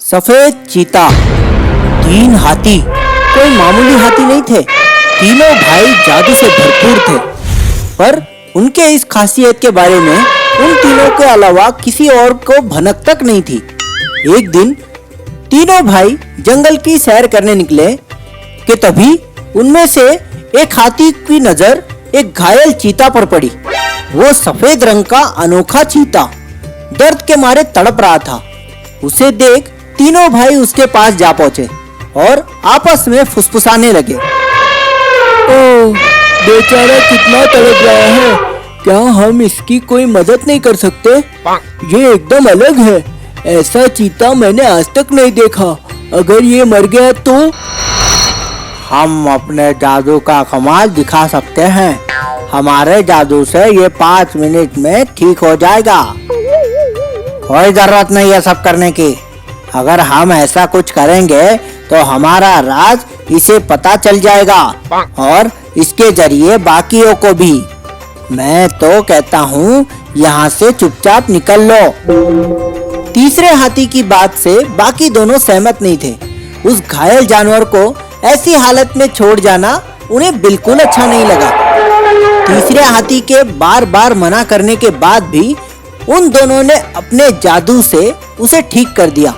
सफेद चीता, तीन हाथी कोई मामूली हाथी नहीं थे। तीनों भाई जादू से भरपूर थे, पर उनके इस खासियत के बारे में उन तीनों के अलावा किसी और को भनक तक नहीं थी। एक दिन तीनों भाई जंगल की सैर करने निकले कि तभी उनमें से एक हाथी की नजर एक घायल चीता पर पड़ी। वो सफेद रंग का अनोखा चीता दर्द के मारे तड़प रहा था। उसे देख तीनों भाई उसके पास जा पहुंचे और आपस में फुसफुसाने लगे। ओह, बेचारा कितना तड़प रहा है, क्या हम इसकी कोई मदद नहीं कर सकते? ये एकदम अलग है, ऐसा चीता मैंने आज तक नहीं देखा। अगर ये मर गया तो हम अपने जादू का कमाल दिखा सकते हैं। हमारे जादू से ये 5 मिनट में ठीक हो जाएगा। कोई जरूरत नहीं है सब करने की। अगर हम ऐसा कुछ करेंगे तो हमारा राज इसे पता चल जाएगा और इसके जरिए बाकियों को भी। मैं तो कहता हूँ यहाँ से चुपचाप निकल लो। तीसरे हाथी की बात से बाकी दोनों सहमत नहीं थे। उस घायल जानवर को ऐसी हालत में छोड़ जाना उन्हें बिल्कुल अच्छा नहीं लगा। तीसरे हाथी के बार बार मना करने के बाद भी उन दोनों ने अपने जादू से उसे ठीक कर दिया।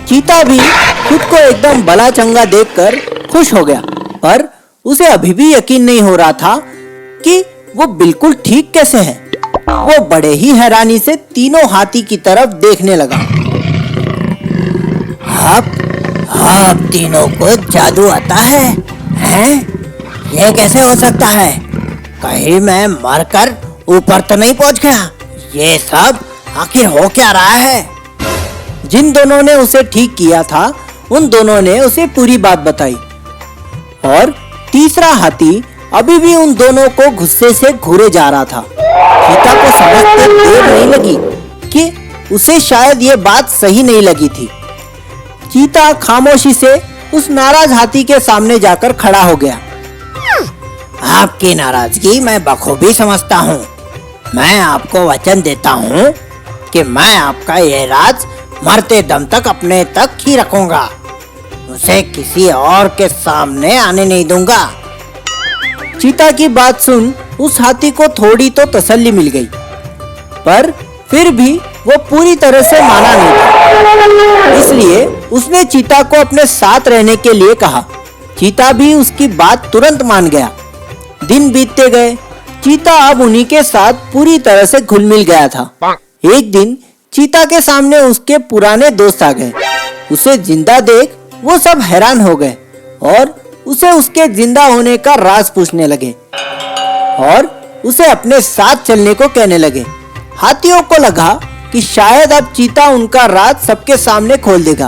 चीता भी खुद को एकदम भला चंगा देखकर खुश हो गया, पर उसे अभी भी यकीन नहीं हो रहा था कि वो बिल्कुल ठीक कैसे है। वो बड़े ही हैरानी से तीनों हाथी की तरफ देखने लगा। आप तीनों को जादू आता है? हैं? ये कैसे हो सकता है? कहीं मैं मरकर ऊपर तो नहीं पहुंच गया? ये सब आखिर हो क्या रहा है? जिन दोनों ने उसे ठीक किया था उन दोनों ने उसे पूरी बात बताई और तीसरा हाथी अभी भी उन दोनों को गुस्से से घूरे जा रहा था। चीता को समझते देर नहीं लगी कि उसे शायद ये बात सही नहीं लगी थी। चीता खामोशी से उस नाराज हाथी के सामने जाकर खड़ा हो गया। आपकी नाराजगी मैं बखूबी समझता हूँ। मैं आपको वचन देता हूँ कि मैं आपका यह राज मरते दम तक अपने तक ही रखूंगा। उसे किसी और के सामने आने नहीं दूंगा। चीता की बात सुन उस हाथी को थोड़ी तो तसल्ली मिल गई, पर फिर भी वो पूरी तरह से माना नहीं था। इसलिए उसने चीता को अपने साथ रहने के लिए कहा। चीता भी उसकी बात तुरंत मान गया। दिन बीतते गए, चीता अब उन्हीं के साथ पूरी तरह से घुल मिल गया था। एक दिन चीता के सामने उसके पुराने दोस्त आ गए। उसे जिंदा देख वो सब हैरान हो गए और उसे उसके जिंदा होने का राज पूछने लगे और उसे अपने साथ चलने को कहने लगे। हाथियों को लगा कि शायद अब चीता उनका राज सबके सामने खोल देगा,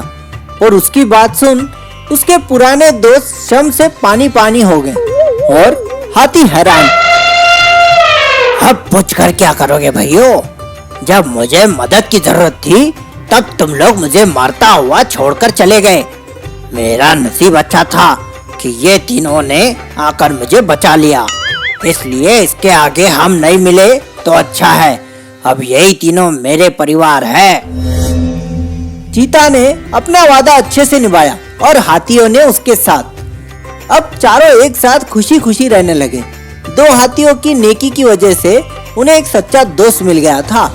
और उसकी बात सुन उसके पुराने दोस्त शर्म से पानी पानी हो गए और हाथी हैरान। अब पूछकर क्या करोगे भाइयों? जब मुझे मदद की जरूरत थी तब तुम लोग मुझे मारता हुआ छोड़कर चले गए। मेरा नसीब अच्छा था कि ये तीनों ने आकर मुझे बचा लिया, इसलिए इसके आगे हम नहीं मिले तो अच्छा है। अब यही तीनों मेरे परिवार है। चीता ने अपना वादा अच्छे से निभाया और हाथियों ने उसके साथ। अब चारों एक साथ खुशी खुशी रहने लगे। 2 हाथियों की नेकी की वजह से उन्हें एक सच्चा दोस्त मिल गया था।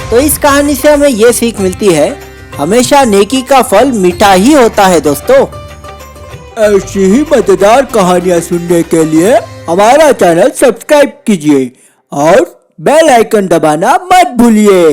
तो इस कहानी से हमें ये सीख मिलती है, हमेशा नेकी का फल मीठा ही होता है दोस्तों। ऐसी ही मजेदार कहानियाँ सुनने के लिए हमारा चैनल सब्सक्राइब कीजिए और बेल आइकन दबाना मत भूलिए।